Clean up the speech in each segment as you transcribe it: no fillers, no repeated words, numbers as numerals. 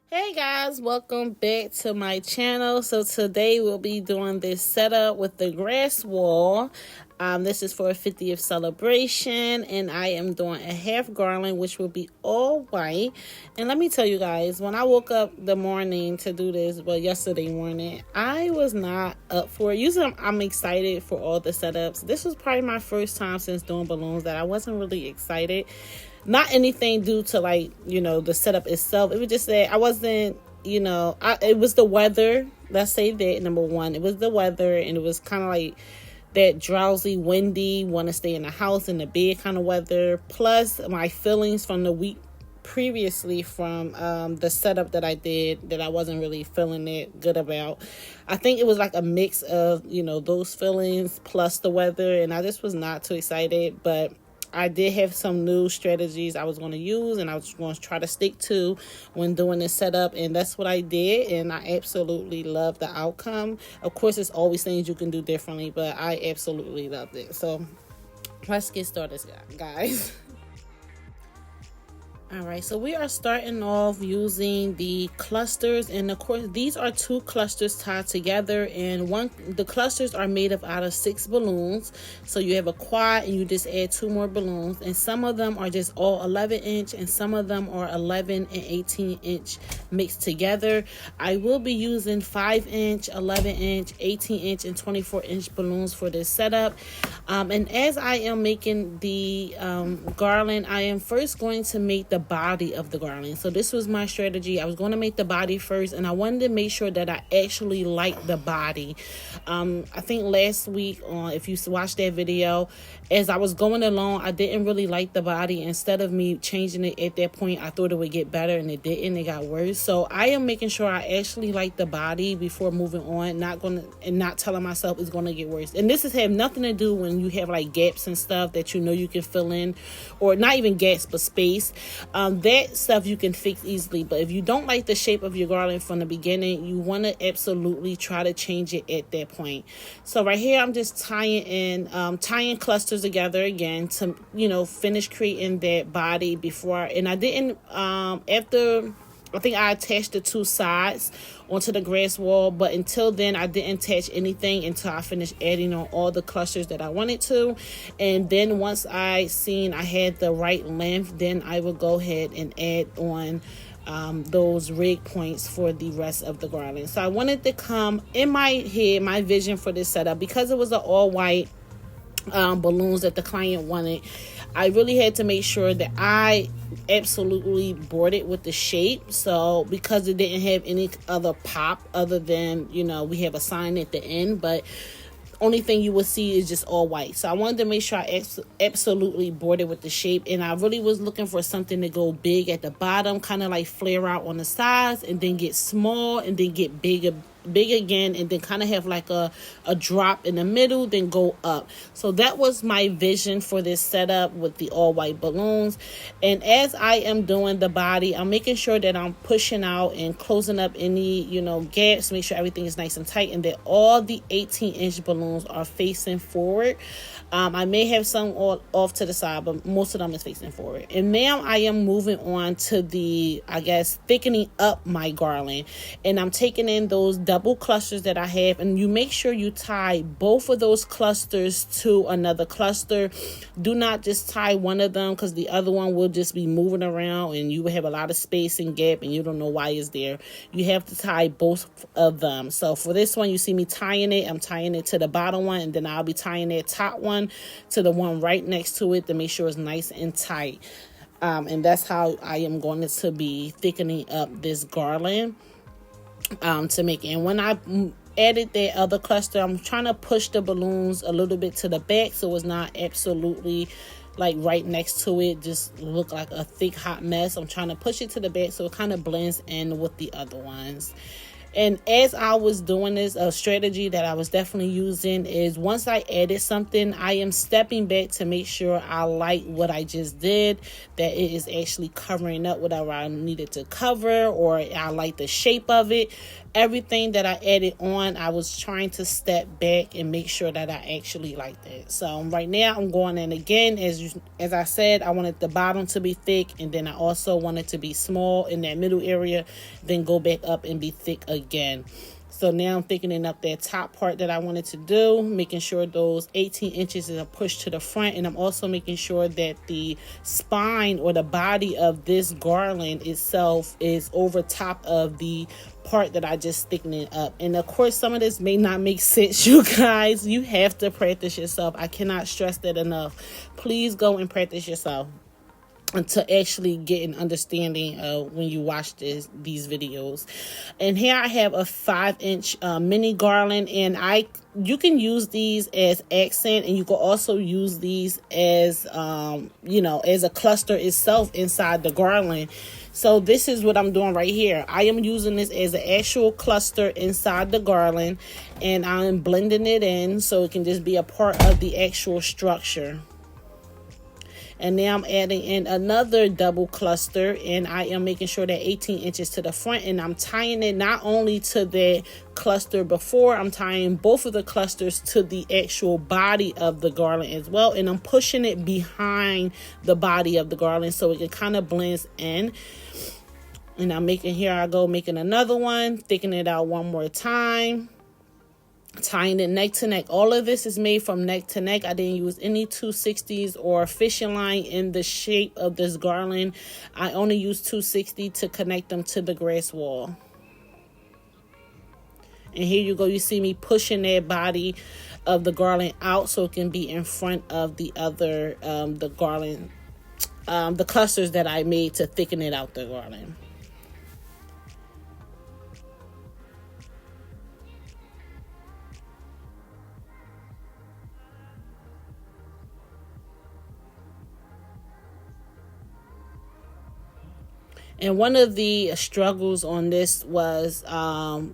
Hey guys, welcome back to my channel. So today we'll be doing this setup with the grass wall. This is for a 50th celebration, and I am doing a half garland, which will be all white. And let me tell you guys, when I woke up the morning to do this, well, yesterday morning, I was not up for it. Usually I'm excited for all the setups. This was probably my first time since doing balloons that I wasn't really excited. Not anything due to the setup itself. It was just that I wasn't, it was the weather. Let's say that, number one. It was the weather, and it was kind of like that drowsy, windy, want to stay in the house, in the bed kind of weather. Plus my feelings from the week previously from the setup that I did that I wasn't really feeling it good about. I think it was like a mix of, those feelings plus the weather, and I just was not too excited. But I did have some new strategies I was going to use, and I was going to try to stick to when doing this setup, and that's what I did, and I absolutely love the outcome. Of course, there's always things you can do differently, but I absolutely loved it. So let's get started, guys. All right, so we are starting off using the clusters, and of course these are two clusters tied together, and the clusters are made out of 6 balloons. So you have a quad and you just add 2 more balloons, and some of them are just all 11-inch and some of them are 11 and 18-inch mixed together. I will be using 5-inch, 11-inch, 18-inch, and 24-inch balloons for this setup. And as I am making the garland, I am first going to make the body of the garland. So this was my strategy. I was going to make the body first, and I wanted to make sure that I actually liked the body. I think last week, if you watched that video, as I was going along, I didn't really like the body. Instead of me changing it at that point, I thought it would get better, and it didn't. It got worse. So I am making sure I actually like the body before moving on, not telling myself it's going to get worse. And this has had nothing to do when you have like gaps and stuff that you can fill in, or not even gaps but space. That stuff you can fix easily. But if you don't like the shape of your garland from the beginning, you want to absolutely try to change it at that point. So right here I'm just tying clusters together again to finish creating that body before. And I didn't after I think I attached the 2 sides onto the grass wall, but until then I didn't attach anything until I finished adding on all the clusters that I wanted to. And then once I seen I had the right length, then I will go ahead and add on those rig points for the rest of the garland. So I wanted to come in my head, my vision for this setup, because it was an all white balloons that the client wanted. I really had to make sure that I absolutely bored it with the shape. So because it didn't have any other pop other than we have a sign at the end, but only thing you will see is just all white. So I wanted to make sure I absolutely bored it with the shape, and I really was looking for something to go big at the bottom, kind of like flare out on the sides, and then get small, and then get big again, and then kind of have like a drop in the middle, then go up. So that was my vision for this setup with the all white balloons. And as I am doing the body, I'm making sure that I'm pushing out and closing up any gaps, make sure everything is nice and tight, and that all the 18-inch balloons are facing forward. I may have some off to the side, but most of them is facing forward. And now I am moving on to the, thickening up my garland. And I'm taking in those double clusters that I have, and you make sure you tie both of those clusters to another cluster. Do not just tie one of them, because the other one will just be moving around and you will have a lot of space and gap and you don't know why it's there. You have to tie both of them. So for this one, you see me tying it. I'm tying it to the bottom one, and then I'll be tying that top one to the one right next to it to make sure it's nice and tight. And that's how I am going to be thickening up this garland to make it. And when I added that other cluster, I'm trying to push the balloons a little bit to the back so it's not absolutely like right next to it, just look like a thick hot mess. I'm trying to push it to the back so it kind of blends in with the other ones. And as I was doing this, a strategy that I was definitely using is once I added something, I am stepping back to make sure I like what I just did, that it is actually covering up whatever I needed to cover, or I like the shape of it. Everything that I added on, I was trying to step back and make sure that I actually like that. So right now I'm going in again. As I said, I wanted the bottom to be thick, and then I also wanted to be small in that middle area, then go back up and be thick again. So now I'm thickening up that top part that I wanted to do, making sure those 18 inches are pushed to the front. And I'm also making sure that the spine or the body of this garland itself is over top of the part that I just thickened up. And of course, some of this may not make sense, you guys. You have to practice yourself. I cannot stress that enough. Please go and practice yourself to actually get an understanding when you watch these videos. And here I have a 5-inch mini garland, and you can use these as accent, and you can also use these as as a cluster itself inside the garland. So this is what I'm doing right here. I am using this as an actual cluster inside the garland, and I'm blending it in so it can just be a part of the actual structure. And now I'm adding in another double cluster, and I am making sure that 18 inches to the front, and I'm tying it not only to the cluster before, I'm tying both of the clusters to the actual body of the garland as well, and I'm pushing it behind the body of the garland so it kind of blends in. And I'm making another one, thickening it out one more time, tying it neck to neck. All of this is made from neck to neck. I didn't use any 260s or fishing line in the shape of this garland. I only used 260 to connect them to the grass wall. And here you go. You see me pushing that body of the garland out so it can be in front of the other, the garland, the clusters that I made to thicken it out the garland. And one of the struggles on this was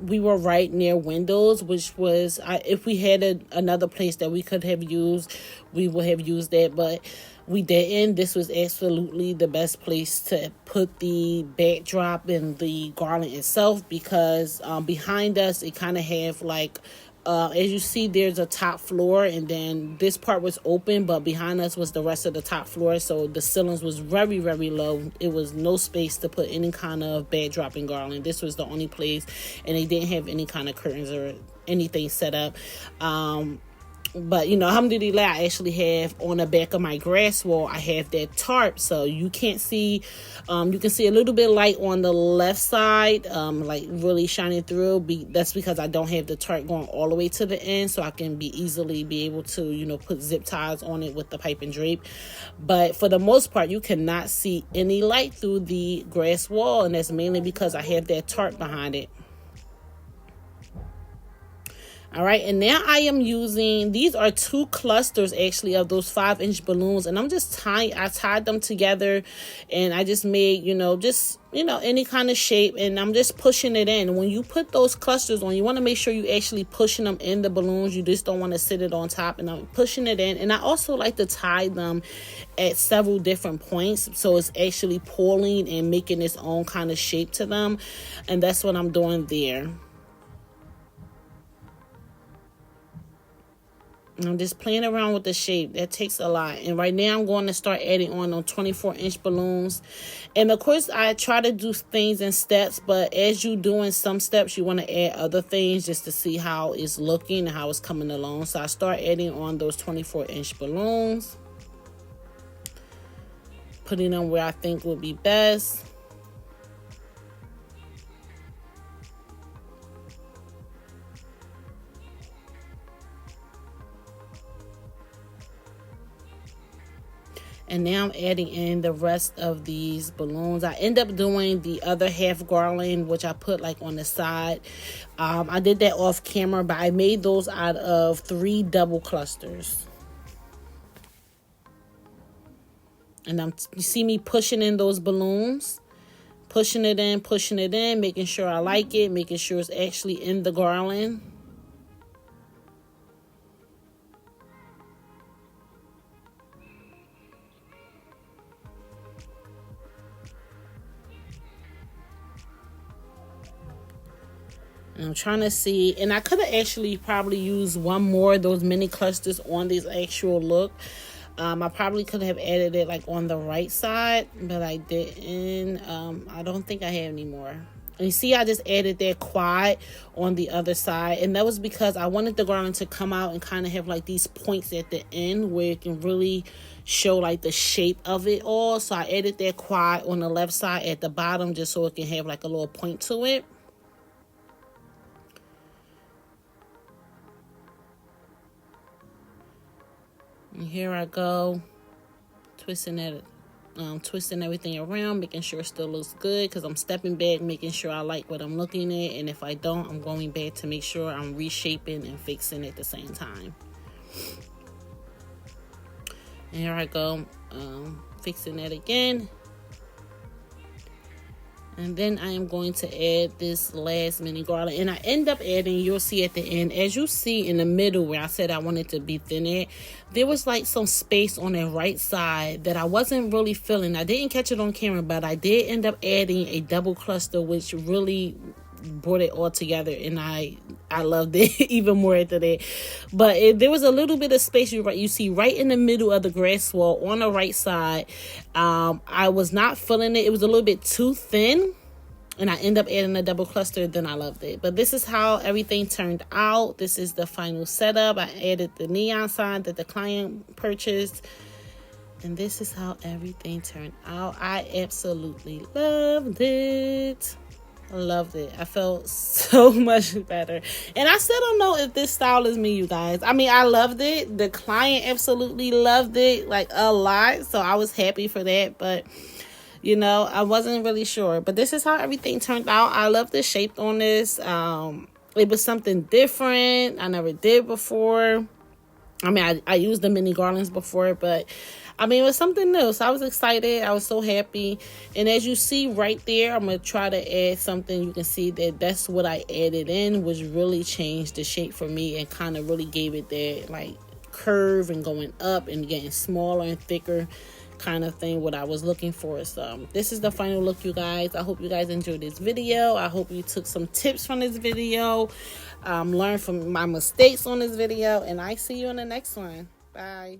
we were right near windows, which was, if we had another place that we could have used, we would have used that, but we didn't. This was absolutely the best place to put the backdrop and the garland itself, because behind us, it kind of have like, as you see, there's a top floor, and then this part was open, but behind us was the rest of the top floor. So the ceilings was very, very low. It was no space to put any kind of backdrop and garland. This was the only place, and they didn't have any kind of curtains or anything set up. But, alhamdulillah, I actually have on the back of my grass wall, I have that tarp. So you can't see, you can see a little bit light on the left side, like really shining through. That's because I don't have the tarp going all the way to the end. So I can easily be able to, put zip ties on it with the pipe and drape. But for the most part, you cannot see any light through the grass wall. And that's mainly because I have that tarp behind it. All right, and now I am using, these are 2 clusters actually of those 5-inch balloons, and I'm just I tied them together, and I just made, any kind of shape, and I'm just pushing it in. When you put those clusters on, you want to make sure you actually pushing them in the balloons. You just don't want to sit it on top, and I'm pushing it in. And I also like to tie them at several different points, so it's actually pulling and making its own kind of shape to them, and that's what I'm doing there. I'm just playing around with the shape. That takes a lot. And right now I'm going to start adding on 24-inch balloons. And of course, I try to do things in steps, but as you're doing some steps, you want to add other things just to see how it's looking and how it's coming along. So I start adding on those 24-inch balloons, putting them where I think would be best. And now I'm adding in the rest of these balloons. I end up doing the other half garland, which I put like on the side. I did that off camera, but I made those out of 3 double clusters. And you see me pushing in those balloons pushing it in, making sure I like it, making sure it's actually in the garland. And I'm trying to see, and I could have actually probably used one more of those mini clusters on this actual look. I probably could have added it like on the right side, but I didn't. I don't think I have any more. And you see, I just added that quad on the other side, and that was because I wanted the garland to come out and kind of have like these points at the end where it can really show like the shape of it all. So I added that quad on the left side at the bottom just so it can have like a little point to it. And here I go, twisting everything around, making sure it still looks good, because I'm stepping back, making sure I like what I'm looking at, and if I don't, I'm going back to make sure I'm reshaping and fixing at the same time. And here I go, fixing that again. And then I am going to add this last mini garland. And I end up adding, you'll see at the end, as you see in the middle where I said I wanted to be thinner, there was like some space on the right side that I wasn't really feeling. I didn't catch it on camera, but I did end up adding a double cluster, which really brought it all together, and I loved it even more after that. But there was a little bit of space you see right in the middle of the grass wall on the right side. I was not feeling it. It was a little bit too thin, and I end up adding a double cluster. Then I loved it. But this is how everything turned out. This is the final setup. I added the neon sign that the client purchased, and this is how everything turned out. I absolutely loved it. I loved it. I felt so much better. And I still don't know if this style is me, you guys. I mean, I loved it. The client absolutely loved it, like a lot. So I was happy for that. But, you know, I wasn't really sure. But this is how everything turned out. I love the shape on this. It was something different I never did before. I mean, I used the mini garlands before, but I mean, it was something new. So I was excited. I was so happy. And as you see right there, I'm going to try to add something. You can see that that's what I added in, which really changed the shape for me and kind of really gave it that like curve and going up and getting smaller and thicker kind of thing, what I was looking for. So this is the final look, you guys. I hope you guys enjoyed this video. I hope you took some tips from this video, learned from my mistakes on this video, and I see you in the next one. Bye.